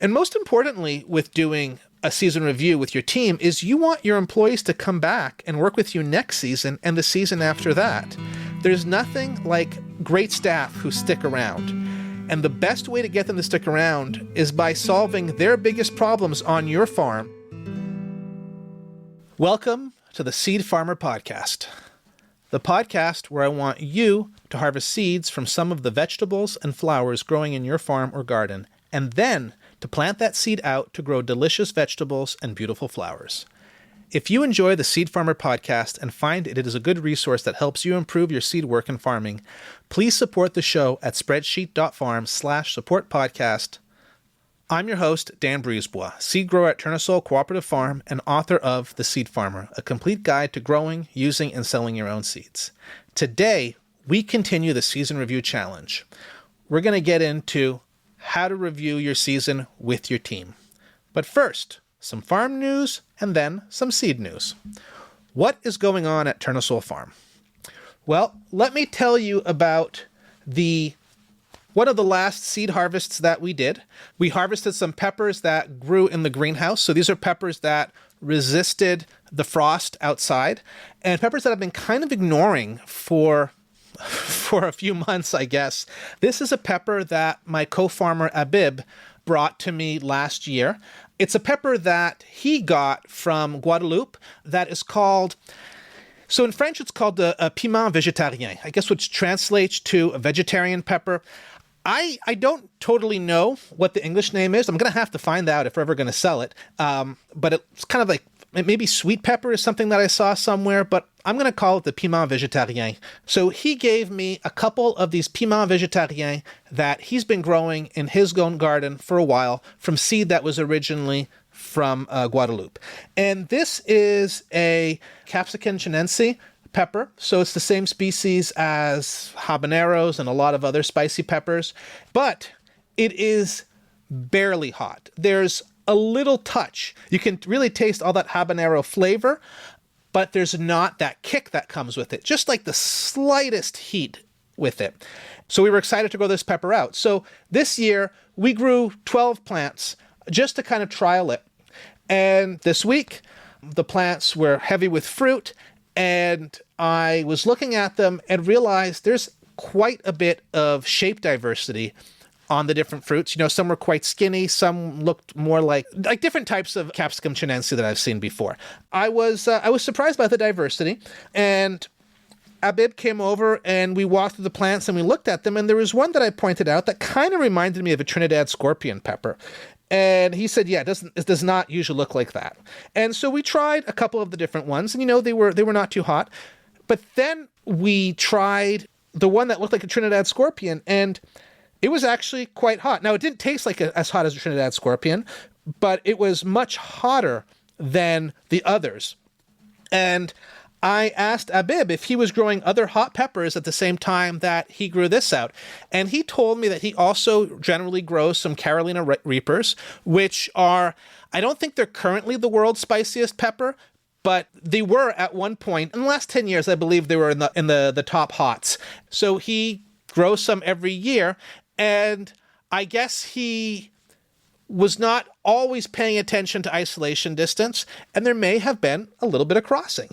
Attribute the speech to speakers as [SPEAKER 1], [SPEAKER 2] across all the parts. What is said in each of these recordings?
[SPEAKER 1] And most importantly, with doing a season review with your team is you want your employees to come back and work with you next season and the season after that. There's nothing like great staff who stick around. And the best way to get them to stick around is by solving their biggest problems on your farm. Welcome to the Seed Farmer Podcast, the podcast where I want you to harvest seeds from some of the vegetables and flowers growing in your farm or garden, and then to plant that seed out to grow delicious vegetables and beautiful flowers. If you enjoy the Seed Farmer Podcast and find it is a good resource that helps you improve your seed work and farming, please support the show at spreadsheet.farm/support podcast. I'm your host, Dan Brisebois, seed grower at Tournesol Cooperative Farm and author of The Seed Farmer, a complete guide to growing, using, and selling your own seeds. Today, we continue the Season Review Challenge. We're going to get into how to review your season with your team. But first, some farm news and then some seed news. What is going on at Tournesol Farm? Well, let me tell you about one of the last seed harvests that we did. We harvested some peppers that grew in the greenhouse. So these are peppers that resisted the frost outside and peppers that I've been kind of ignoring for a few months, I guess. This is a pepper that my co-farmer Abib brought to me last year. It's a pepper that he got from Guadeloupe that is called, so in French it's called a piment végétarien, I guess, which translates to a vegetarian pepper. I don't totally know what the English name is. I'm going to have to find out if we're ever going to sell it. But it's kind of like, maybe sweet pepper is something that I saw somewhere, but I'm going to call it the piment végétarien. So he gave me a couple of these piment végétarien that he's been growing in his own garden for a while from seed that was originally from Guadeloupe. And this is a Capsicum chinense pepper. So it's the same species as habaneros and a lot of other spicy peppers, but it is barely hot. There's a little touch. You can really taste all that habanero flavor, but there's not that kick that comes with it, just like the slightest heat with it. So we were excited to grow this pepper out. So this year we grew 12 plants just to kind of trial it. And this week the plants were heavy with fruit, and I was looking at them and realized there's quite a bit of shape diversity on the different fruits. You know, some were quite skinny, some looked more like different types of Capsicum chinense that I've seen before. I was surprised by the diversity, and Abib came over and we walked through the plants and we looked at them, and there was one that I pointed out that kind of reminded me of a Trinidad scorpion pepper. And he said, yeah, it does not usually look like that. And so we tried a couple of the different ones, and you know, they were not too hot. But then we tried the one that looked like a Trinidad scorpion, and it was actually quite hot. Now, it didn't taste like as hot as a Trinidad scorpion, but it was much hotter than the others. And I asked Abib if he was growing other hot peppers at the same time that he grew this out. And he told me that he also generally grows some Carolina Reapers, which are, I don't think they're currently the world's spiciest pepper, but they were at one point. In the last 10 years, I believe they were in the top hots. So he grows some every year. And I guess he was not always paying attention to isolation distance, and there may have been a little bit of crossing.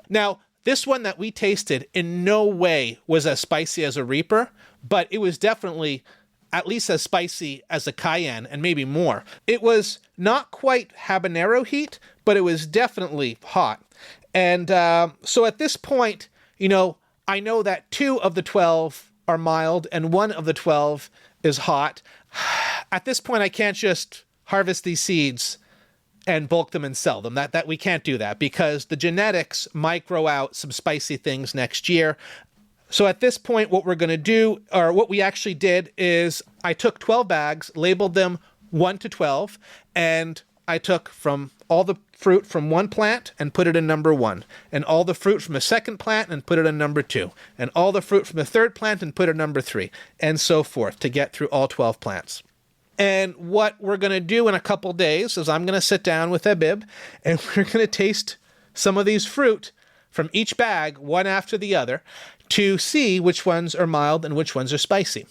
[SPEAKER 1] Now, this one that we tasted in no way was as spicy as a Reaper, but it was definitely at least as spicy as a Cayenne, and maybe more. It was not quite habanero heat, but it was definitely hot. And so at this point, you know, I know that 2 of the 12 are mild and 1 of the 12 is hot. At this point, I can't just harvest these seeds and bulk them and sell them. That we can't do that because the genetics might grow out some spicy things next year. So at this point, what we're going to do, or what we actually did, is I took 12 bags, labeled them 1 to 12, and I took from all the fruit from one plant and put it in number 1, and all the fruit from a second plant and put it in number 2, and all the fruit from the third plant and put it in number 3, and so forth to get through all 12 plants. And what we're going to do in a couple days is I'm going to sit down with Abib and we're going to taste some of these fruit from each bag, one after the other, to see which ones are mild and which ones are spicy.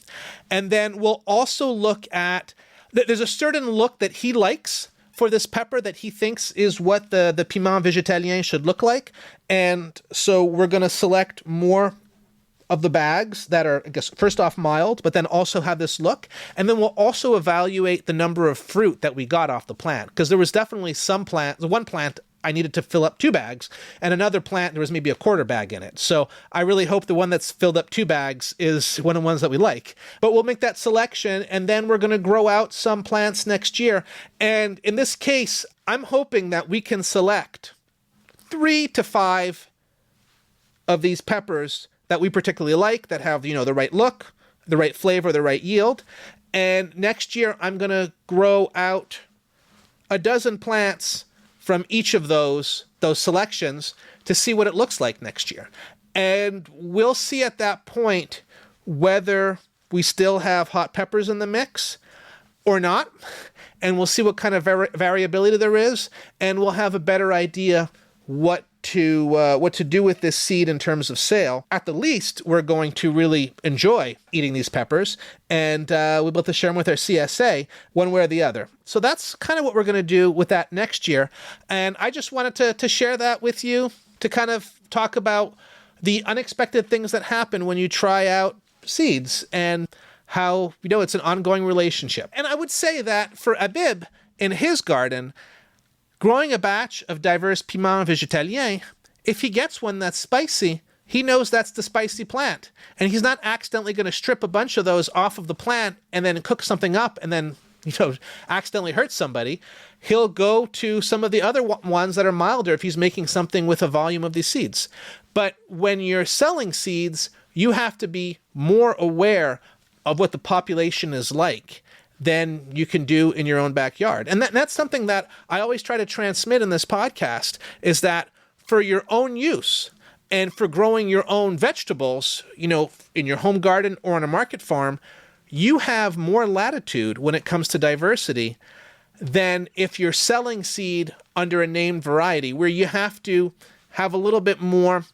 [SPEAKER 1] And then we'll also look at There's a certain look that he likes for this pepper that he thinks is what the piment végétalien should look like. And so we're going to select more of the bags that are, I guess, first off mild, but then also have this look. And then we'll also evaluate the number of fruit that we got off the plant, because there was definitely one plant I needed to fill up 2 bags, and another plant, there was maybe a quarter bag in it. So I really hope the one that's filled up 2 bags is one of the ones that we like. But we'll make that selection, and then we're going to grow out some plants next year. And in this case, I'm hoping that we can select 3 to 5 of these peppers that we particularly like, that have, the right look, the right flavor, the right yield. And next year, I'm going to grow out a dozen plants from each of those selections to see what it looks like next year. And we'll see at that point whether we still have hot peppers in the mix or not. And we'll see what kind of variability there is. And we'll have a better idea what to do with this seed in terms of sale. At the least, we're going to really enjoy eating these peppers, and we'll be able to share them with our CSA one way or the other. So that's kind of what we're going to do with that next year. And I just wanted to share that with you, to kind of talk about the unexpected things that happen when you try out seeds, and how, it's an ongoing relationship. And I would say that for Abib, in his garden, growing a batch of diverse piment végétalien, if he gets one that's spicy, he knows that's the spicy plant. And he's not accidentally going to strip a bunch of those off of the plant and then cook something up and then, accidentally hurt somebody. He'll go to some of the other ones that are milder if he's making something with a volume of these seeds. But when you're selling seeds, you have to be more aware of what the population is like than you can do in your own backyard. And that's something that I always try to transmit in this podcast, is that for your own use and for growing your own vegetables, in your home garden or on a market farm, you have more latitude when it comes to diversity than if you're selling seed under a named variety, where you have to have a little bit more,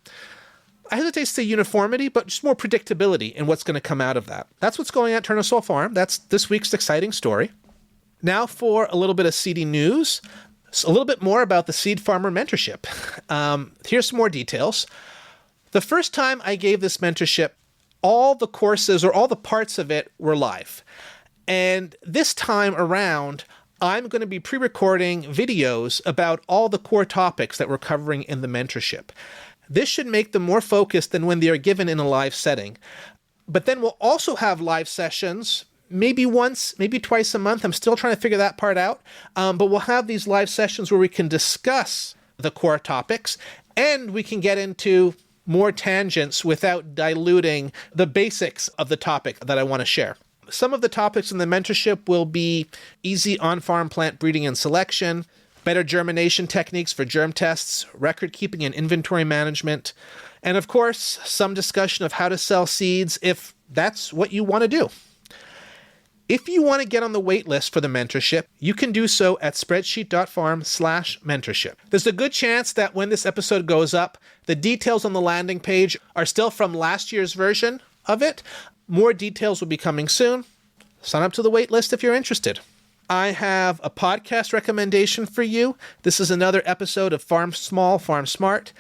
[SPEAKER 1] I hesitate to say uniformity, but just more predictability in what's going to come out of that. That's what's going on at Tournesol Farm. That's this week's exciting story. Now for a little bit of seedy news, a little bit more about the Seed Farmer Mentorship. Here's some more details. The first time I gave this mentorship, all the courses or all the parts of it were live. And this time around, I'm going to be pre-recording videos about all the core topics that we're covering in the mentorship. This should make them more focused than when they are given in a live setting. But then we'll also have live sessions, maybe once, maybe twice a month. I'm still trying to figure that part out. But we'll have these live sessions where we can discuss the core topics, and we can get into more tangents without diluting the basics of the topic that I want to share. Some of the topics in the mentorship will be easy on-farm plant breeding and selection, better germination techniques for germ tests, record keeping and inventory management, and of course, some discussion of how to sell seeds if that's what you want to do. If you want to get on the wait list for the mentorship, you can do so at spreadsheet.farm/mentorship. There's a good chance that when this episode goes up, the details on the landing page are still from last year's version of it. More details will be coming soon. Sign up to the wait list if you're interested. I have a podcast recommendation for you. This is another episode of Farm Small, Farm Smart.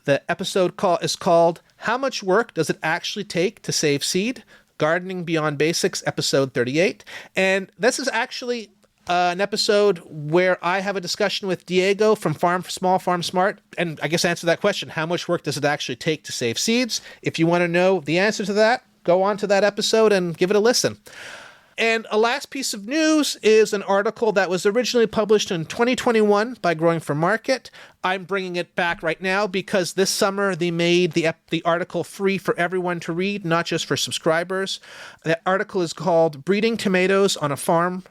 [SPEAKER 1] The episode is called How Much Work Does It Actually Take to Save Seed? Gardening Beyond Basics, episode 38. And this is actually an episode where I have a discussion with Diego from Farm Small, Farm Smart. And I guess answer that question, how much work does it actually take to save seeds? If you want to know the answer to that, go on to that episode and give it a listen. And a last piece of news is an article that was originally published in 2021 by Growing for Market. I'm bringing it back right now because this summer they made the article free for everyone to read, not just for subscribers. That article is called Breeding Tomatoes on a Farm,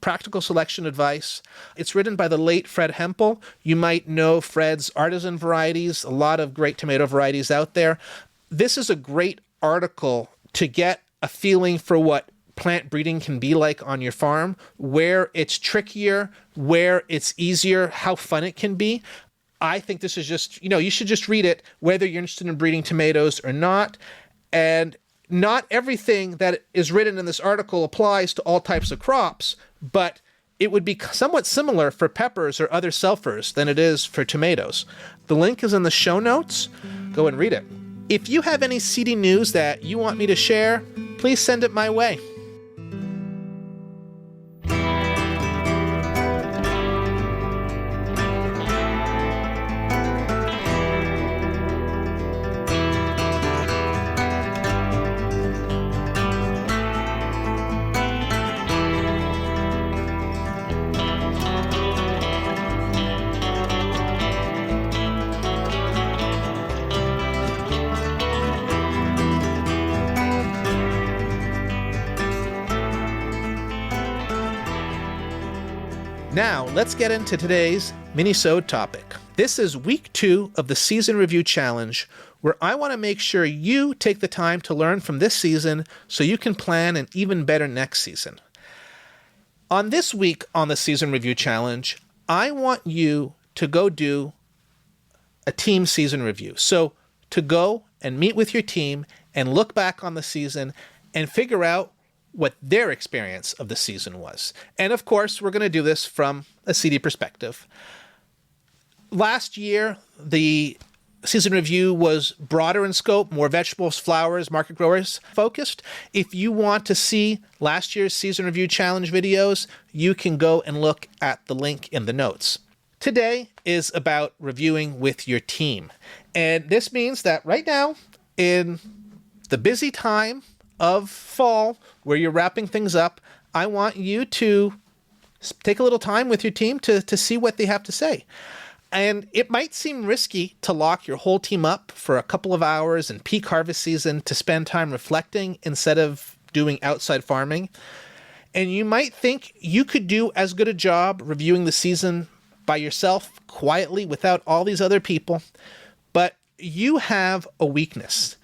[SPEAKER 1] Practical Selection Advice. It's written by the late Fred Hempel. You might know Fred's artisan varieties, a lot of great tomato varieties out there. This is a great article to get a feeling for what plant breeding can be like on your farm, where it's trickier, where it's easier, how fun it can be. I think this is just, you should just read it, whether you're interested in breeding tomatoes or not. And not everything that is written in this article applies to all types of crops, but it would be somewhat similar for peppers or other sulfurs than it is for tomatoes. The link is in the show notes. Go and read it. If you have any seedy news that you want me to share, please send it my way. Now, let's get into today's minisode topic. This is week 2 of the Season Review Challenge, where I want to make sure you take the time to learn from this season so you can plan an even better next season. On this week on the Season Review Challenge, I want you to go do a team season review. So to go and meet with your team and look back on the season and figure out what their experience of the season was. And of course, we're going to do this from a seedy perspective. Last year, the season review was broader in scope, more vegetables, flowers, market growers focused. If you want to see last year's season review challenge videos, you can go and look at the link in the notes. Today is about reviewing with your team. And this means that right now, in the busy time of fall, where you're wrapping things up, I want you to take a little time with your team to see what they have to say. And it might seem risky to lock your whole team up for a couple of hours in peak harvest season to spend time reflecting instead of doing outside farming. And you might think you could do as good a job reviewing the season by yourself quietly without all these other people, but you have a weakness.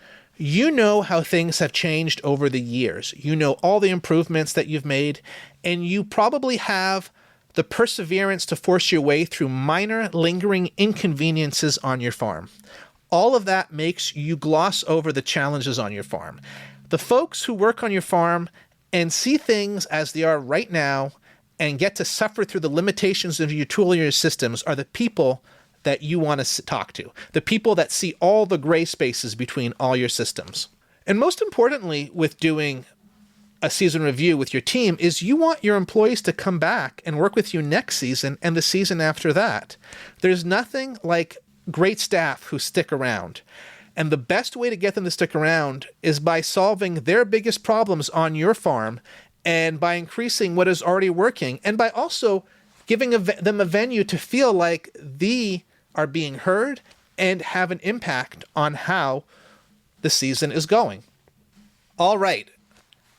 [SPEAKER 1] You know how things have changed over the years. You know all the improvements that you've made, and you probably have the perseverance to force your way through minor, lingering inconveniences on your farm. All of that makes you gloss over the challenges on your farm. The folks who work on your farm and see things as they are right now and get to suffer through the limitations of your tool and your systems are the people that you want to talk to, the people that see all the gray spaces between all your systems. And most importantly, with doing a season review with your team, is you want your employees to come back and work with you next season and the season after that. There's nothing like great staff who stick around. And the best way to get them to stick around is by solving their biggest problems on your farm and by increasing what is already working and by also giving them a venue to feel like they are being heard and have an impact on how the season is going. All right.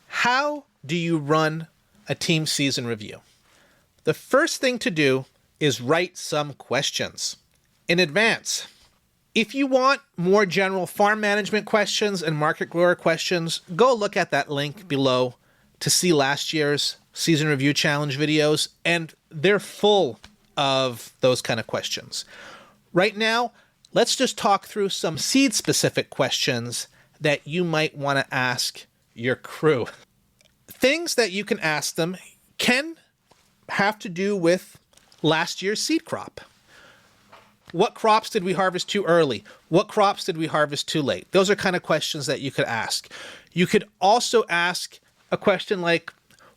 [SPEAKER 1] How do you run a team season review? The first thing to do is write some questions in advance. If you want more general farm management questions and market grower questions, go look at that link below to see last year's season review challenge videos, and they're full of those kind of questions. Right now, let's just talk through some seed-specific questions that you might want to ask your crew. Things that you can ask them can have to do with last year's seed crop. What crops did we harvest too early? What crops did we harvest too late? Those are kind of questions that you could ask. You could also ask a question like,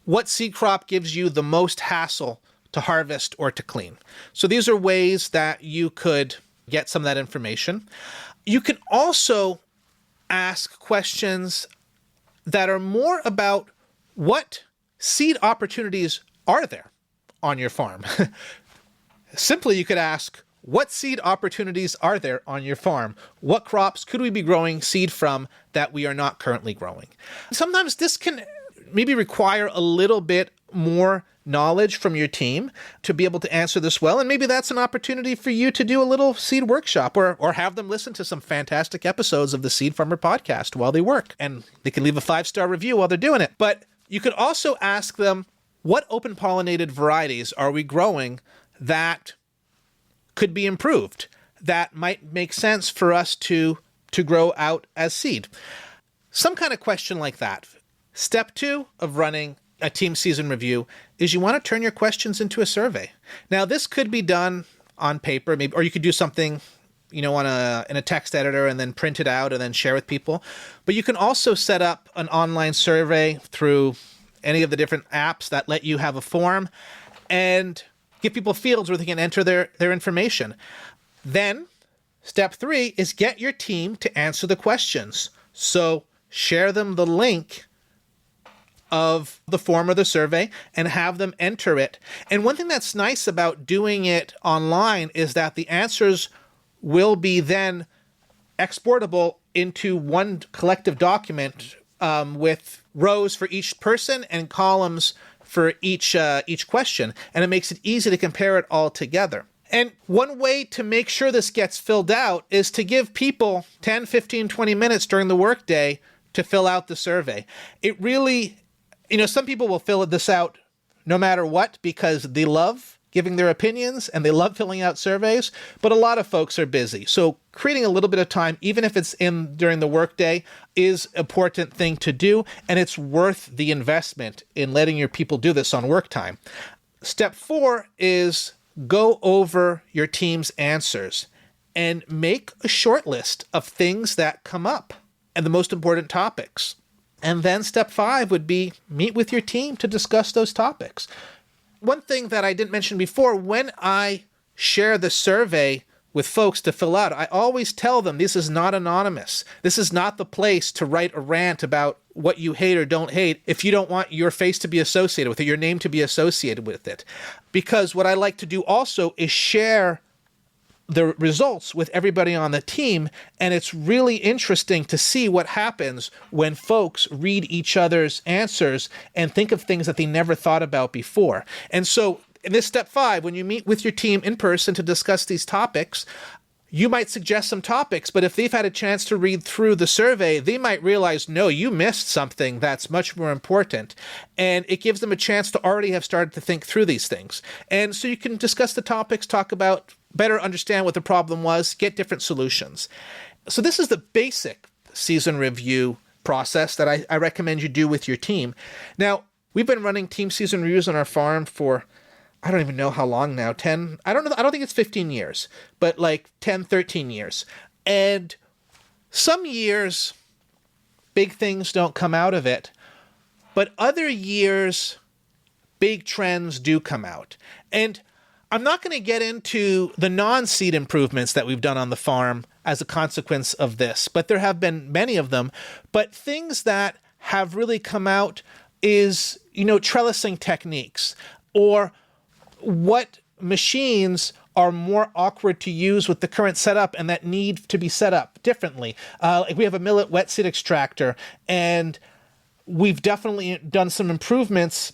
[SPEAKER 1] what seed crop gives you the most hassle to harvest or to clean? So these are ways that you could get some of that information. You can also ask questions that are more about what seed opportunities are there on your farm. Simply, you could ask, what seed opportunities are there on your farm? What crops could we be growing seed from that we are not currently growing? Sometimes this can maybe require a little bit more knowledge from your team to be able to answer this well. And maybe that's an opportunity for you to do a little seed workshop or have them listen to some fantastic episodes of the Seed Farmer podcast while they work. And they can leave a 5-star review while they're doing it. But you could also ask them, what open pollinated varieties are we growing that could be improved, that might make sense for us to grow out as seed? Some kind of question like that. Step 2 of running a team season review is you want to turn your questions into a survey. Now, this could be done on paper, maybe, or you could do something, in a text editor and then print it out and then share with people. But you can also set up an online survey through any of the different apps that let you have a form and give people fields where they can enter their information. Then, step 3 is get your team to answer the questions. So share them the link of the form or the survey and have them enter it. And one thing that's nice about doing it online is that the answers will be then exportable into one collective document with rows for each person and columns for each question. And it makes it easy to compare it all together. And one way to make sure this gets filled out is to give people 10, 15, 20 minutes during the workday to fill out the survey. It really, some people will fill this out no matter what because they love giving their opinions and they love filling out surveys, but a lot of folks are busy. So creating a little bit of time, even if it's during the workday, is an important thing to do, and it's worth the investment in letting your people do this on work time. Step 4 is go over your team's answers and make a short list of things that come up and the most important topics. And then step 5 would be meet with your team to discuss those topics. One thing that I didn't mention before, when I share the survey with folks to fill out, I always tell them this is not anonymous. This is not the place to write a rant about what you hate or don't hate if you don't want your face to be associated with it, your name to be associated with it. Because what I like to do also is share the results with everybody on the team, and it's really interesting to see what happens when folks read each other's answers and think of things that they never thought about before. And so in this step 5, when you meet with your team in person to discuss these topics, you might suggest some topics, but if they've had a chance to read through the survey, they might realize, no, you missed something that's much more important. And it gives them a chance to already have started to think through these things. And so you can discuss the topics, talk about, better understand what the problem was, get different solutions. So this is the basic season review process that I recommend you do with your team. Now, we've been running team season reviews on our farm for, I don't even know how long now, I don't think it's 15 years, but like 10, 13 years. And some years, big things don't come out of it, but other years, big trends do come out. And I'm not going to get into the non-seed improvements that we've done on the farm as a consequence of this, but there have been many of them. But things that have really come out is, trellising techniques, or what machines are more awkward to use with the current setup and that need to be set up differently. Like we have a millet wet seed extractor, and we've definitely done some improvements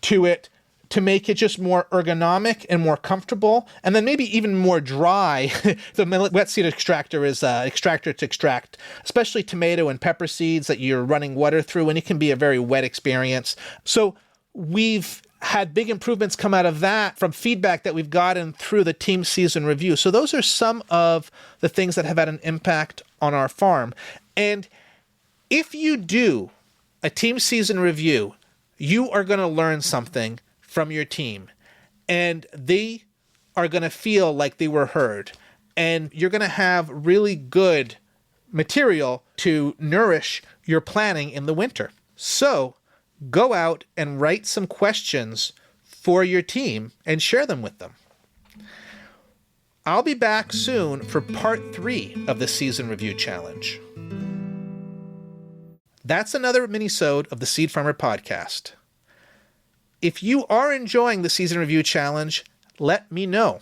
[SPEAKER 1] to it to make it just more ergonomic and more comfortable, and then maybe even more dry. The millet wet seed extractor is an extractor to extract, especially tomato and pepper seeds that you're running water through, and it can be a very wet experience. So we've had big improvements come out of that from feedback that we've gotten through the team season review. So those are some of the things that have had an impact on our farm. And if you do a team season review, you are going to learn something from your team, and they are going to feel like they were heard, and you're going to have really good material to nourish your planning in the winter. So go out and write some questions for your team and share them with them. I'll be back soon for part 3 of the season review challenge. That's another minisode of the Seed Farmer podcast. If you are enjoying the season review challenge, let me know.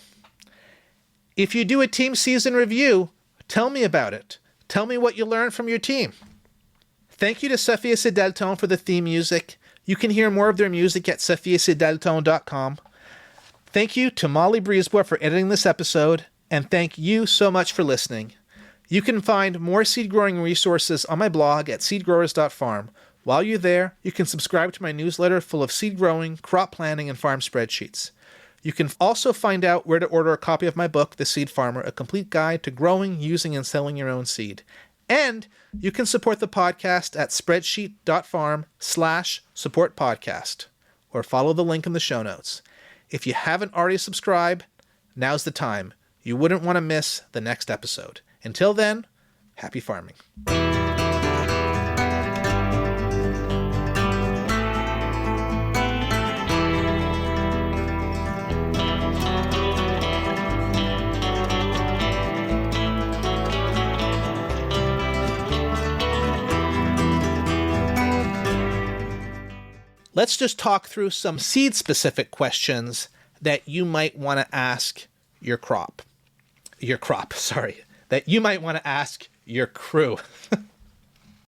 [SPEAKER 1] If you do a team season review, tell me about it. Tell me what you learned from your team. Thank you to Sophia Sidelton for the theme music. You can hear more of their music at sophiasidelton.com. Thank you to Molly Breezebois for editing this episode, and thank you so much for listening. You can find more seed growing resources on my blog at seedgrowers.farm. While you're there, you can subscribe to my newsletter full of seed growing, crop planning, and farm spreadsheets. You can also find out where to order a copy of my book, The Seed Farmer, a complete guide to growing, using, and selling your own seed. And you can support the podcast at spreadsheet.farm/supportpodcast or follow the link in the show notes. If you haven't already subscribed, now's the time. You wouldn't want to miss the next episode. Until then, happy farming. Let's just talk through some seed-specific questions that you might want to ask that you might want to ask your crew.